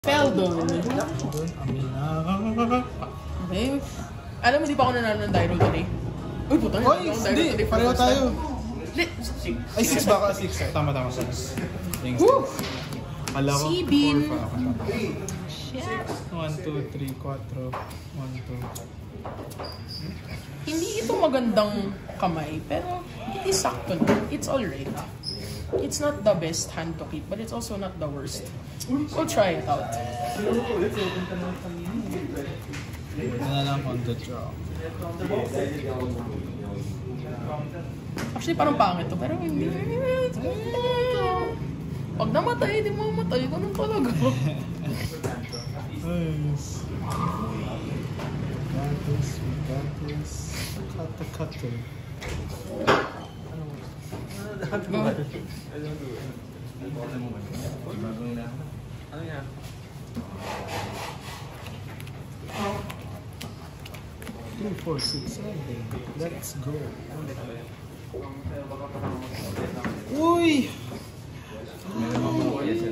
Feldon. Okay. Alam mo, di pa ako nanalo ng Dyro today. Uy, putang ina. Hindi. Pareho tayo. Ay, 6 baka. 6. Tama. 6. Woo! Alam ko. Sibin. 1, 2, 3, 4. 1, 2. Hindi ito magandang kamay, pero it is sakto na. It's alright. It's not the best hand to keep, but it's also not the worst. So try it out. Ano lang on the draw. Actually, parang pangit to, pero hindi. Pag namatay, di mamatay. Ganun talaga. Nice. We got this. Cut. Ano yan? 3, 4, 6, 7. Let's go. Uy!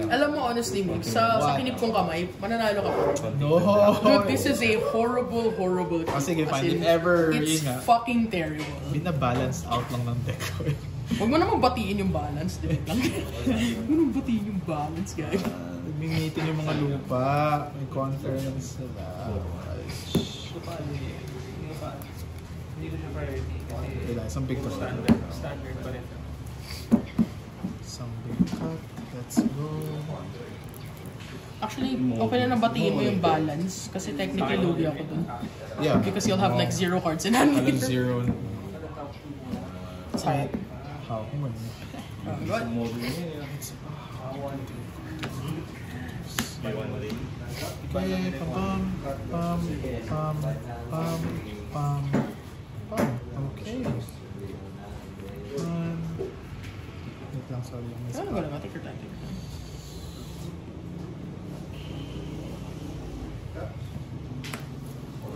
Alam mo, honestly, Mig, sa kinip kong kamay, mananalo ka pa. No! Dude, this is a horrible kinip. Sige, fine. If ever, it's yun nga. fucking terrible. Bina-balance out lang ng deck ko. Huwag mo naman batiin yung balance, di ba? Huwag mo naman batiin yung balance, guys. Nagmingitin yung mga lupa. May conference sila. Hindi ko siya priority. Wala, isang big cut. Standard pa rin. Isang big cut. Let's go. Actually, okay na nabatiin mo yung balance kasi technically lugi ako dun. Yeah. Because you'll have like 0 cards in hand. Alam 0. Sorry. How? What? Okay, pam. Okay. Wait lang, sorry. Ano ba naman? Take your time.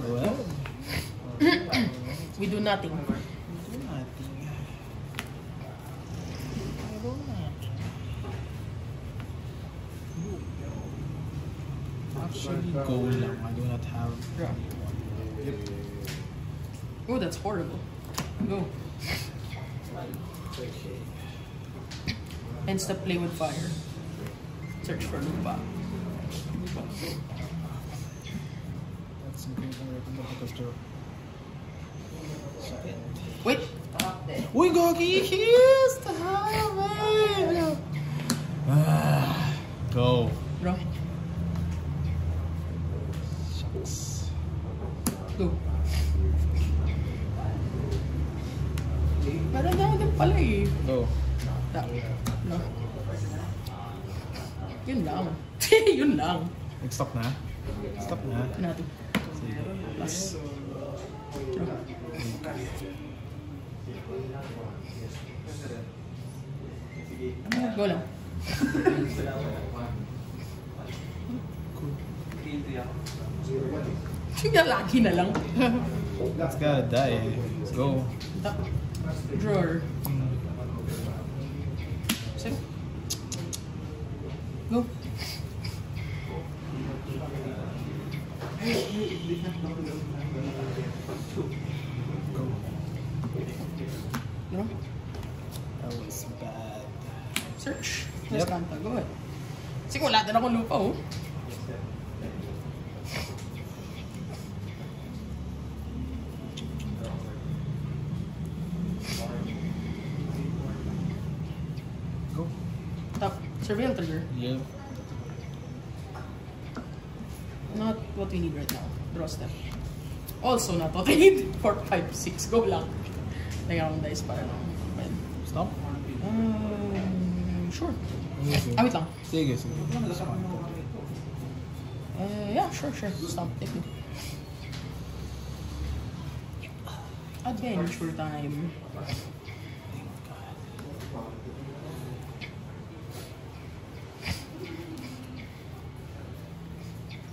Well, We do nothing. Actually, go lang. I do not have. Yep. Oh, that's horrible. Go. Insta play with fire. Search for lupa. That's incredible. Wait. Uy, Gogi! He's the highway! Go. Bro. Shucks. Go. Parang gano'n din pala eh. Go. No. Yun lang. Yun lang. Stop na? Stop na. Natin. Plus. Go lang. Sige, lagi na lang. It's gotta die. Let's go. Drawer. Sige. Go. You know? That was bad. Search. Yep. Kanta. Go ahead. Sige, wala din akong lupa, oh. Go. Top. Surveil trigger. Yep. Not what we need right now. Draw step. Also not what we need. 4, 5, 6. Go lang. Lagyan akong dice para lang. Stop? Sure. Okay. Wait lang. Sige. That's fine. Yeah, sure. Stop. Take me. Adventure time.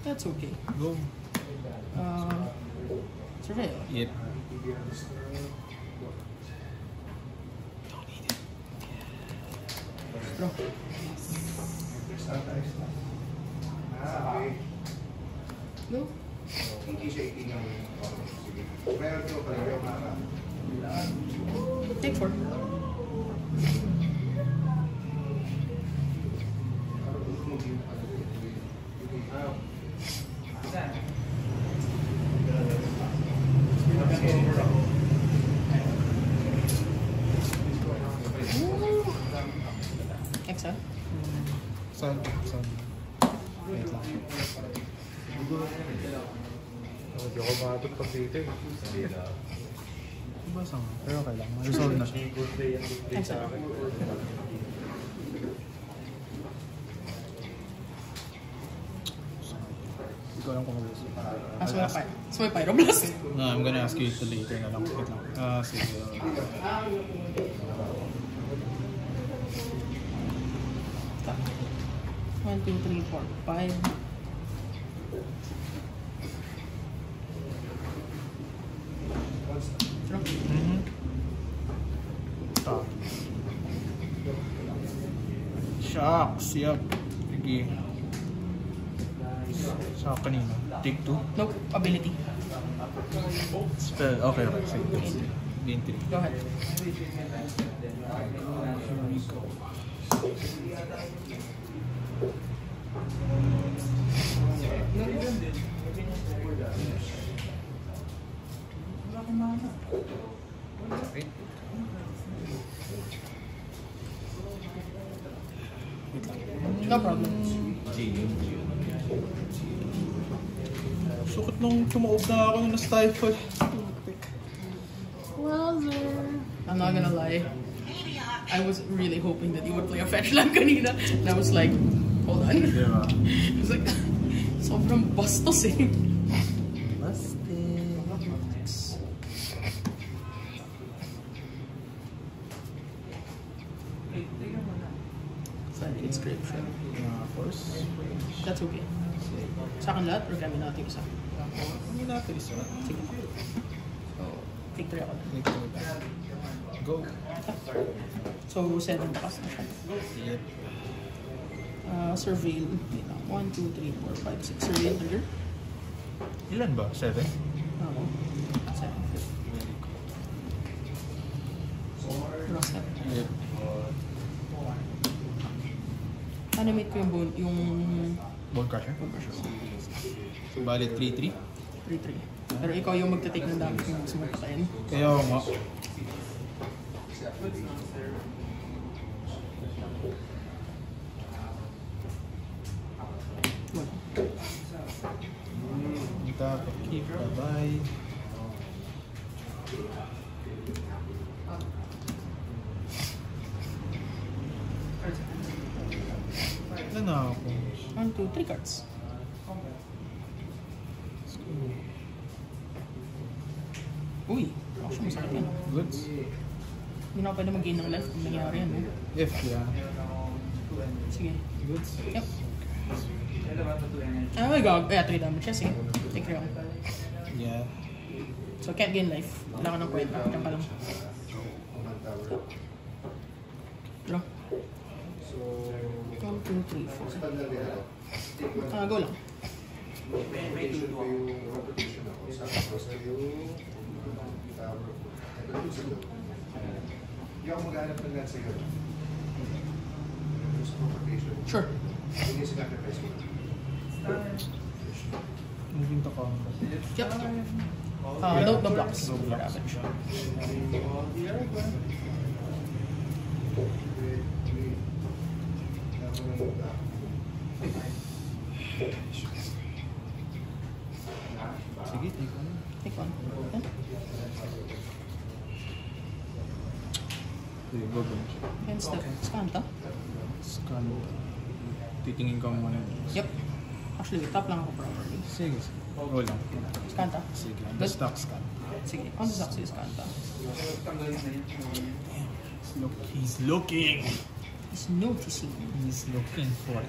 That's okay. Go. Surveil. Yep. Bro. No? Hindi siya itingang. Sige. Meron ko pa rin yung mara. Take 4. Extra? Saan? Wait lang. Hindi ako maabot pag dito eh. Basa nga. Pero okay lang. Resolve na siya. Good day ang good day sa akin. Ikaw lang kung gusto. So may Pyroblast. No, I'm gonna ask you ito later na lang. Wait lang. Sige. 1, 2, 3, 4, 5. Stop. Shucks. Yup. Sige. Sa kanina. Take 2. Nope, ability. Spell. Okay. Sige. Gain 3. Go ahead. No problem. Sukot nung tumuog na ako nung na-stifle. I'm not gonna lie. I was really hoping that you would play a fetch land kanina. And I was like, hold on. Diba? I was like, sobrang bastos eh. Sorry, it's great. Force. That's okay. Sa akin lahat, or kami natin isa? Hindi natin isa. Sige. So, victory ako. Go. So, 7 bakas na siya. Yep. Surveil. 1, 2, 3, 4, 5, 6. Surveil trigger. Ilan ba? 7? Ako. 7. Draw step. Yep. Animate ko yung Bone Crusher. So, bali 3-3. 3-3. Pero ikaw yung magta-take ng damage kung gusto mo patayin. Kaya ako nga. Dapat keep. Bye-bye. Ilan na ako? 1, 2, 3 cards. Uy, actually masakit yan. Goods? Hindi na ako pwede mag-gain ng left kung nangyari yan. Eh. If, yeah. Sige. Goods? Yep. Oh my god. 3 damage siya. Sige. Take 3 ako. Yeah. So can't gain life. Wala ka ng kwenta. Diyan ka lang. Draw. 1, 2, 3, 4. Go lang. Hindi ako mag-aanap ng land sa'yo. Gusto ko rotation. Sure. Hindi yung sacrifice mo. Moving to combat. Yep. No blocks. No blocks. Damage. Sige, take one. Take 1. Yan. Sige, go bench. And step. Skanta. Scan. Titingin ko muna. Yep. Actually, tap lang ako properly. Sige, sige. Wala. Skanta. Sige, Good. basta scan. Sige. On the sax is Skanta. He's looking. He's noticing. He's looking for it.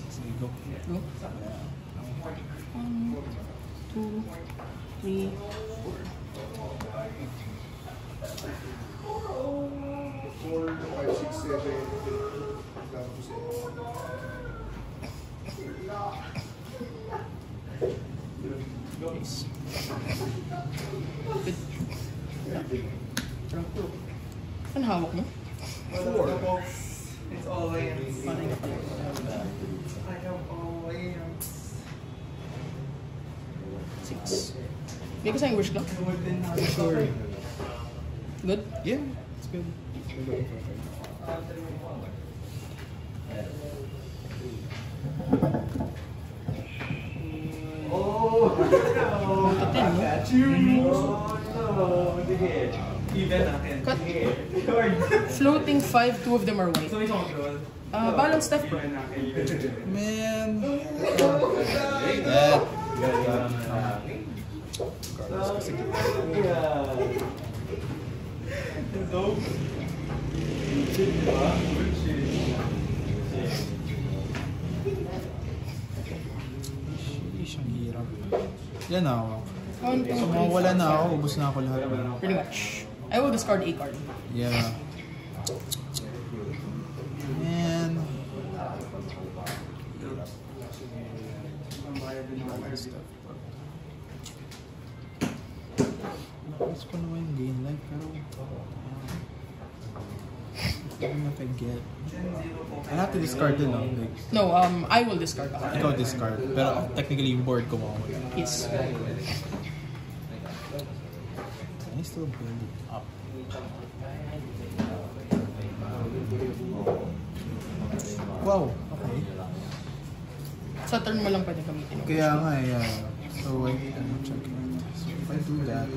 Sige, go. Go. 1, 2, 3, 4. 4, 5, 6, 7. Nice. Good. Ano hawak mo? It's all hands. Paano yung I have all hands. 6. May kasayang wish lang? Sure. Good? Yeah, it's good. Cut. Floating 5, 2 of them are white. Balance Steph, bro. Man. Ang hirap. Yan ako. So mawawala na ako, ubos na ako lahat. Pretty much. I will discard a card. Yeah. Man. Gusto ko naman yung gain life, pero hindi if I get. I have to discard din, no? Like, No, I will discard a card. ikaw discard, pero technically yung board ko mawawala. Yes. Can I still build it up? Wow, okay. Sa turn mo lang pwede gamitin. Kaya nga eh, yeah. So I need to check it. So if I do that,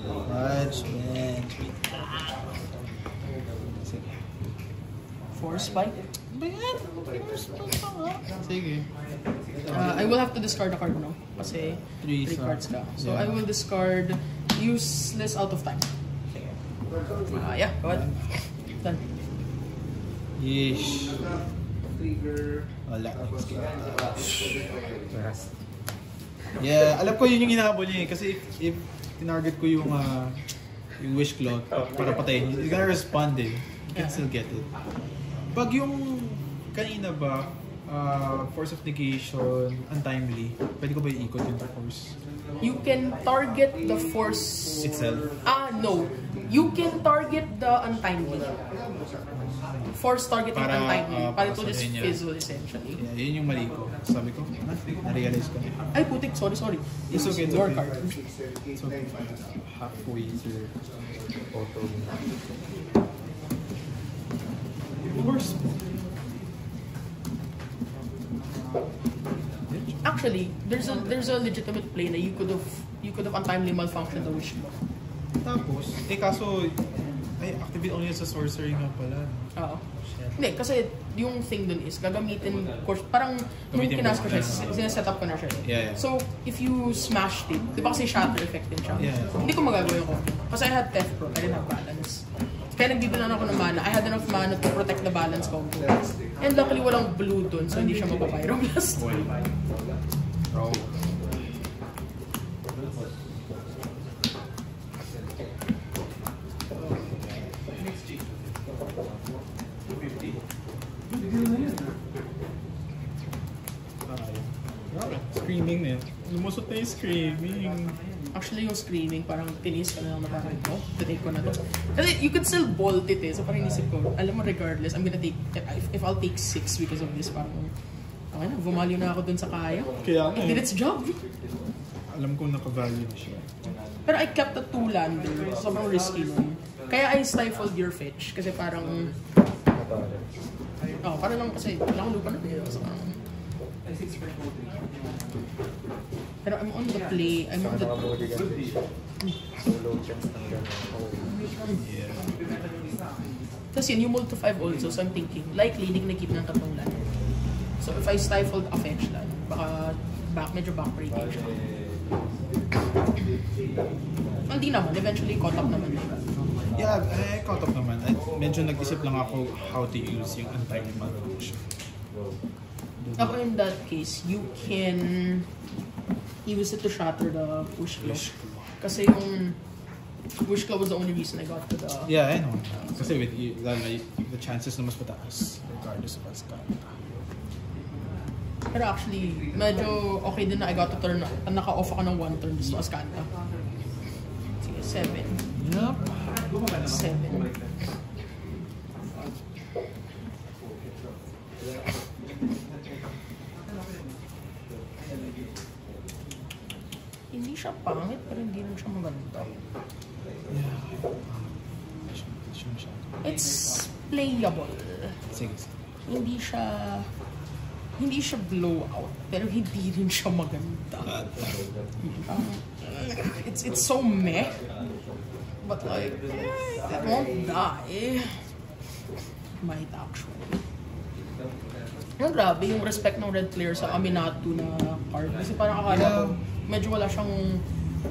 Fudge, man. Sige. Force spike. Ba yan? Sige. I will have to discard a card now. Kasi 3 so, cards ka. So yeah. I will discard useless out of time. Yeah, go ahead. Done. Yeesh. Trigger. Wala. Yeah, alam ko yun yung inahabol niya eh. Kasi if tinarget ko yung wish cloth para patayin, you're gonna respond eh. You can still get it. Pag yung kanina ba, force of negation, untimely, pwede ko ba i-ikot yung force? You can target the force Itself? No. You can target the untimely. Force targeting Para, untimely. Para to just pasahin niya. fizzle essentially. Yeah, yun yung mali ko. Sabi ko, na-realize ko na. Ay putik, sorry. It's okay, it's Your okay. card. It's okay. Halfway through. Auto. Worst. Actually, there's a legitimate play na you could have untimely malfunctioned the wish mo. Tapos, kaso, ay, activate only sa sorcery nga pala. Oo. Hindi, kasi yung thing dun is, gagamitin, course, parang nung Gamitin kinas mo. ko siya, sineset up ko na siya. Yeah. So, if you smashed it, di ba kasi shatter effect din siya? Yeah. Hindi ko magagawin ko. Kasi I had Theft Pro, I didn't have balance. Kaya nagbibilan ako ng mana. I had enough mana to protect the balance combo. And luckily, walang blue dun, so hindi siya mapapyroblast. Bro. Screaming na yun. Lumusot na yung screaming. Actually, yung screaming, parang tinis ka na lang na parang, oh, take ko na to. Kasi you could still bolt it eh. So parang inisip ko, alam mo, regardless, I'm gonna take, if I'll take 6 because of this, parang, okay na, bumalyo na ako dun sa kaya. Kaya It did its job. Alam ko naka-value na siya. Pero I kept a 2-lander, sobrang risky nun. Kaya I stifled your fetch, kasi parang, parang lang kasi, wala akong lupa na din. So parang, pero I'm on the play, I'm on the... Solo chance ng gano'n. Yeah. Tapos yun, you mold to 5 also, so I'm thinking, likely, hindi na-keep ng 3 land. So if I stifled a fetch land, baka medyo backbreaking siya. Hindi naman, eventually caught up naman. Yeah, I caught up naman. Medyo nag-isip lang ako how to use yung anti-mana function. Ako in that case, you can use it to shatter the push block. Kasi yung Wish Club was the only reason I got to the... Yeah, I know. Kasi with the chances na mas mataas regardless of Ascanta. Pero actually, medyo okay din na I got to turn, naka-off ako ng 1 turn sa Ascanta. Sige, 7. Yup. 7. Hindi siya pangit, pero hindi rin siya maganda. Yeah. It's playable. Sige. Hindi siya blowout, pero hindi rin siya maganda. It's so meh, but like, it won't die. Might actually. Yung grabe, yung respect ng red player sa Aminato na card. Kasi parang akala ko, medyo wala siyang...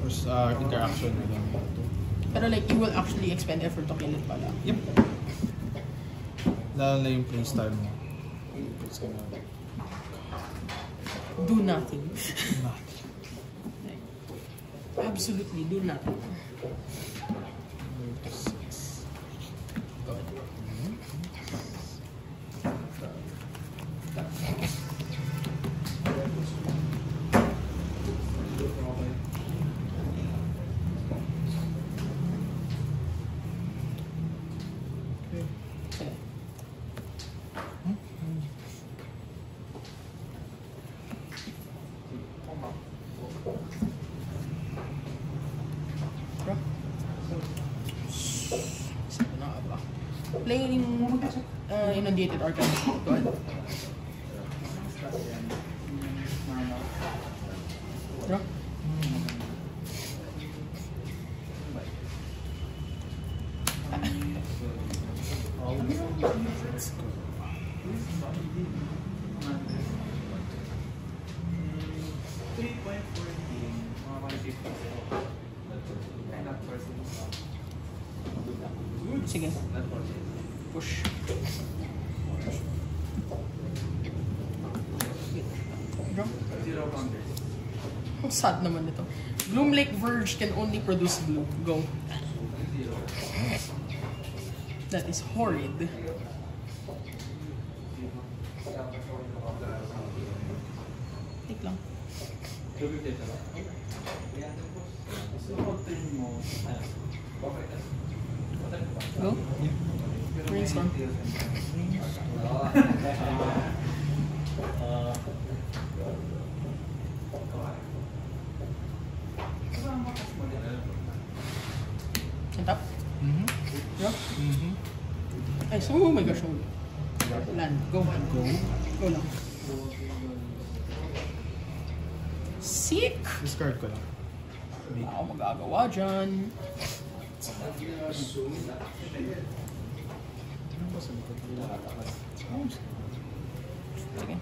First interaction with them. Pero like, you will actually expend effort to kill it pala. Yep. Lalo na yung playstyle mo. It's gonna... Do nothing. Nothing. Absolutely, do nothing. Playing inundated archive. Go ahead. Bro? Sige. Push. Bro? Ang sad naman ito. Bloom Lake Verge can only produce blue. Go. That is horrid. Take lang. Go? Brainstorm. Tap? Drop? Ay, so, oh my gosh. Land. Go. Go. Go lang. Sick! Discard ko lang. Wala akong magagawa dyan. Okay.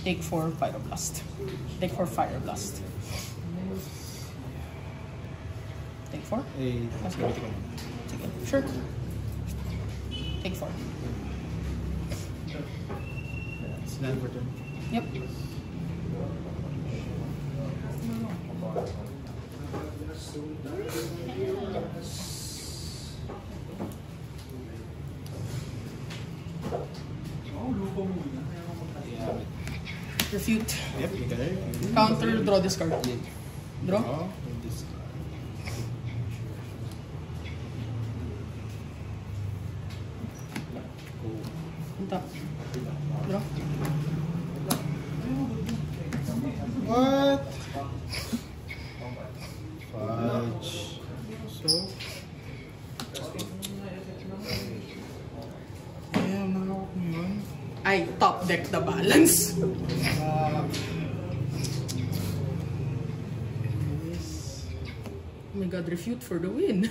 Take 4 Pyroblast. Take 4 Fireblast. Take 4? Eh, Sige. gamitin ko lang. Sige. Sure. Take 4. Land for turn. Yep. Refute. Yep, you got it. Counter, draw this card. Draw? Oh, this. Tap. Draw. What? Fudge. So? Damn, nakawak mo yun. Ay, top deck the balance. Oh my god, refute for the win.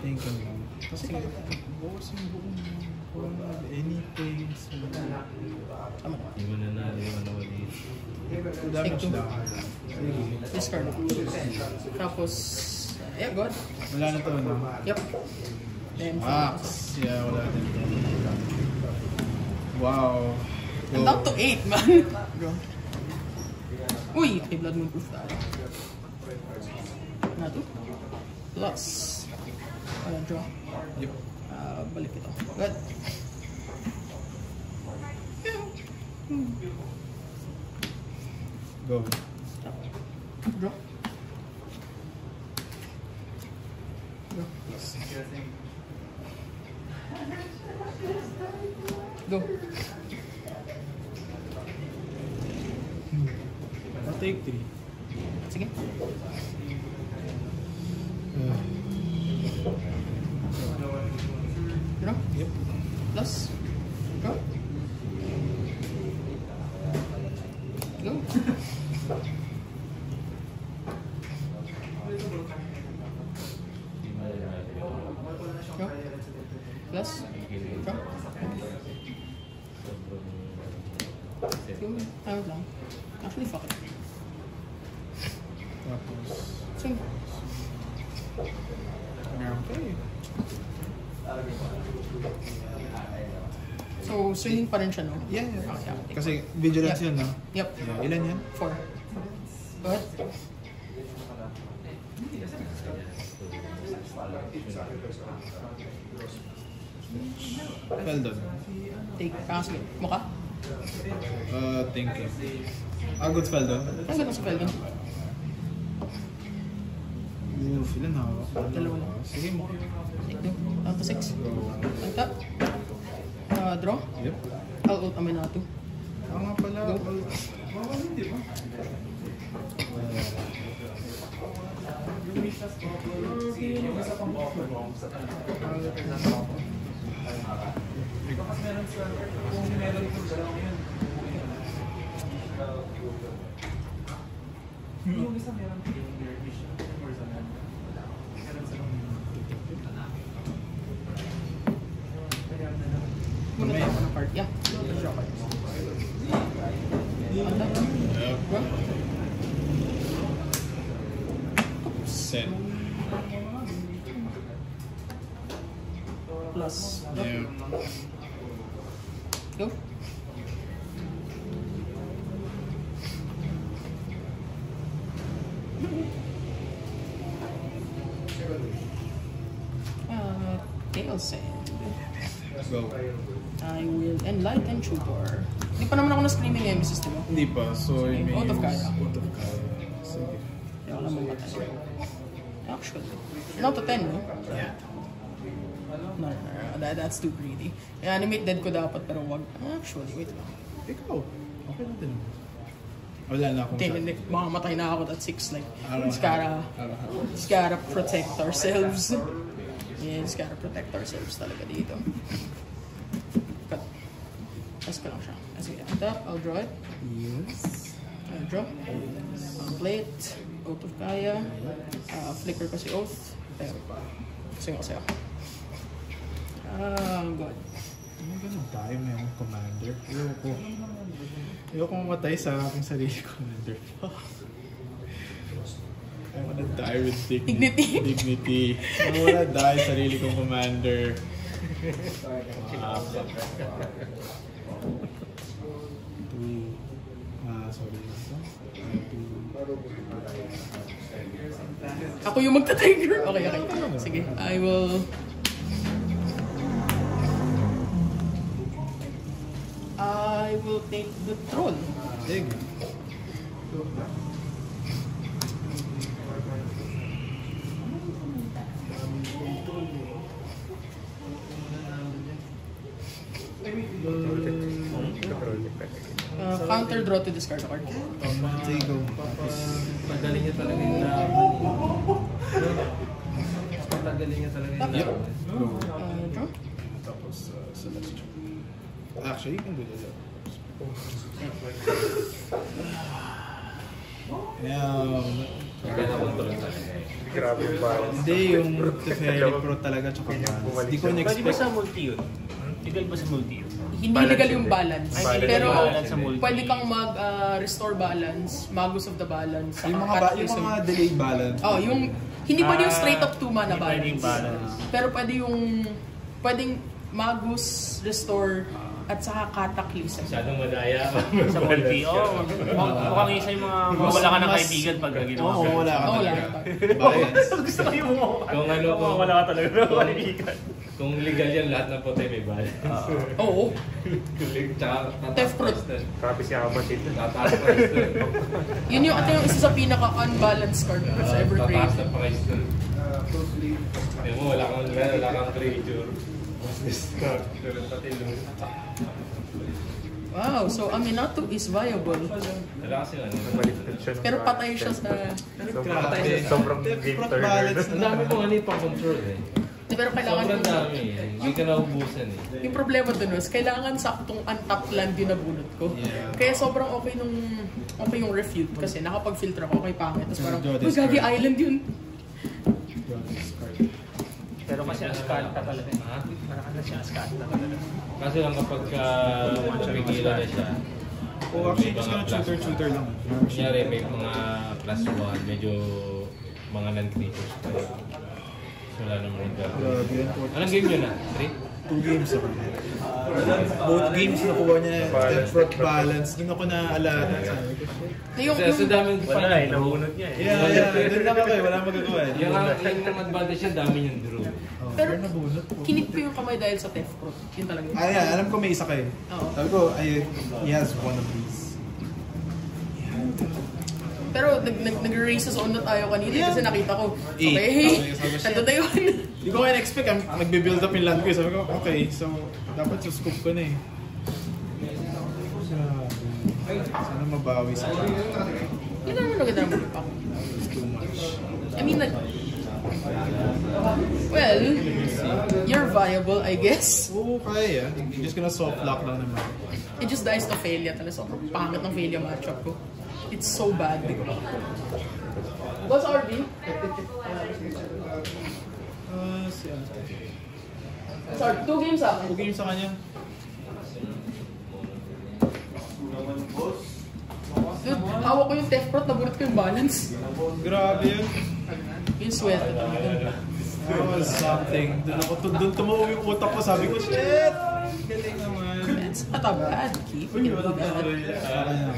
Think ko lang. Kasi, bukas yung buong anything. Tama na. Hindi mo na naliwan na ulit. Damage two. lang. Discard. Tapos, yeah, good. Wala na to, no? Yep. Then, Max. Yeah, wala din to. Wow. I'm down to 8, man. Bro. Uy, okay, blood moon proof tayo. Na to. Plus. Wala, draw. Yep. Balik ito. Good. Go. Draw. Go. I'll take 3. Sige. Draw. Yep. Plus. Draw. Go. Draw. Plus. Draw. Go. Ayaw lang. Actually, fuck it. Tapos... Sige. Okay. So, swinging pa rin siya, no? Yeah, yeah. Okay, okay. Kasi vigilance Yeah. yun, no? Yep. Yeah. Ilan yan? 4. Go ahead. Feldon. Take. Sige. Mukha? Thinking. Good Feldon. Ang ganda sa Felgen. Oof, ilan hawak? Dalawa lang. Sige mo. Take 2. Down to 6. Tap. Draw. Yep. I'll ult Aminato. Nga pala. Go. Hindi ba? Yung isa meron yung your vision or something. Meron sa Muna tayo ng card. Yeah. Draw card. Draw. Set. Plus. Yeah. Go. Tail send. Go. I will enlighten Tutor. Hindi pa naman ako na screaming emesis, diba? Hindi pa. So, I may Out of use Kaya. Out of Kaya. Sige. Kaya ako na mamatay. Actually. Not to 10, no? Yeah. No. That's too greedy. I-animate dead ko dapat, pero wag. Actually, wait lang. Ikaw. Okay na din. Wala na akong Hindi. Makamatay na ako at 6. Like, Araw- it's gotta protect ourselves. Yeah, it's gotta protect ourselves talaga dito. Cut. Tapos ko lang siya. Sige, tap. I'll draw it. Yes. I'll draw. I'll play it. Oath of Kaya. Flicker kasi Oath. Pero, sing ako sa'yo. God. Ano ba na tayo na yung commander? Ayoko. Ayoko mamatay sa aking sarili commander. I wanna die with Dignity. Dignity. I wanna die sarili kong commander. Sorry. Ako yung magta-trigger. Okay. Sige, I will... take the troll. Dig. Counter draw to discard a card. Sige, go. Pagaling niya talaga yung laban. Pagaling niya talaga yung Yep. laban. Draw. Tapos, select. Actually, you can do this. Grabe yung balance. Hindi, yung Teferi Pro talaga tsaka balance. Hindi ko Pwede ba na-expect. sa multi yun? Legal ba sa multi yun? Hindi Balance legal hindi. yung balance. Ay, Pero legal yung balance sa multi. pwede kang mag-restore balance, Magus of the Balance, saka Yung mga, yung Cataclysm. mga delayed balance. Oh, yung hindi pwede yung straight up 2 mana Hindi pwede yung balance. balance. Pero pwede yung pwedeng Magus restore at saka Cataclysm. Masyadong madaya. Sa multi, oo. Mukhang isa yung mga mawala ka ng kaibigan pag ginawa. Oo, wala ka Wala talaga. ka. Balance. Gusto ko yung mo. Kung ano, Wala ka talaga ng kaibigan. kung legal yan, lahat ng potay may balance. Oo. Tsaka Theft fruit. Kapis yung kapatid. Tataas pa rin doon. Yun yung ito yung isa sa pinaka-unbalanced card ko sa ever Tataas created. na price doon. closely. Tignan mo, wala kang creature. Mas discard. Pero pati lose. Wow, so Aminato is viable. Wala kasi ano. Baliktad siya. Pero patay siya sa... Grabe. Sobrang Death game Front turner. balance Ang na. dami kong ano yung pang-control eh. Pero kailangan Sobrang dami eh. Hindi ka naubusan eh. Yung problema dun is, kailangan saktong untapped land yung nabunot ko. Yeah. Kaya sobrang okay yung refute kasi nakapag-filter ako kay pangit. Tapos parang, Draw uy, this gagi card. island yun. Pero kasi Ascalta talaga. Ha? Maraka na siya Ascalta talaga. Kasi lang kapag napigilan na siya. Oh, actually, just gonna shooter lang. Kunyari may mga class 1, medyo mga non-creatures pa yun. So, wala naman yung gagawin. Grabe yan. Anong game yun ah? 3? 2 games ako. Both games nakuha niya. Death Front balance. Doon ako naaalala. Sabi ko, shit. Sa daming Wala eh, nahunod niya eh. Yeah. Doon lang ako eh. Wala magagawa eh. Yung advantage niya, dami yung draw. Oh, Pero nabunot po. kinip ko yung kamay dahil sa Theft Fruit. Yun talaga yun. Ah, yeah, alam ko may isa kayo. Oo. Sabi ko, he has one of these. Pero nag-race sa na tayo kanina Yeah. kasi nakita ko, Eh, okay, sabi ko, nandun na yun. Hindi ko kaya na-expect. Nagbe-build up yung land ko. Sabi ko, okay. So, dapat sa scoop ko na eh. Sana mabawi sa akin. Yun naman maganda naman pa. It's too much. I mean, well, you're viable, I guess. Oo, kaya. You're just gonna soft lock lang naman. It just dies to failure talaga. Sobrang pangit ng failure matchup ko. It's so bad. What's RB? Siya. Sorry, 2 games ah. 2 games sa kanya. Dude, hawak ko yung Theft Fruit, nabunot ko yung balance. Grabe yun. Yung swerte talaga. That was something. Doon tumuwi yung utak ko. Sabi ko, shit! Galing naman. It's not a bad keep. You can do that. Sa kanya.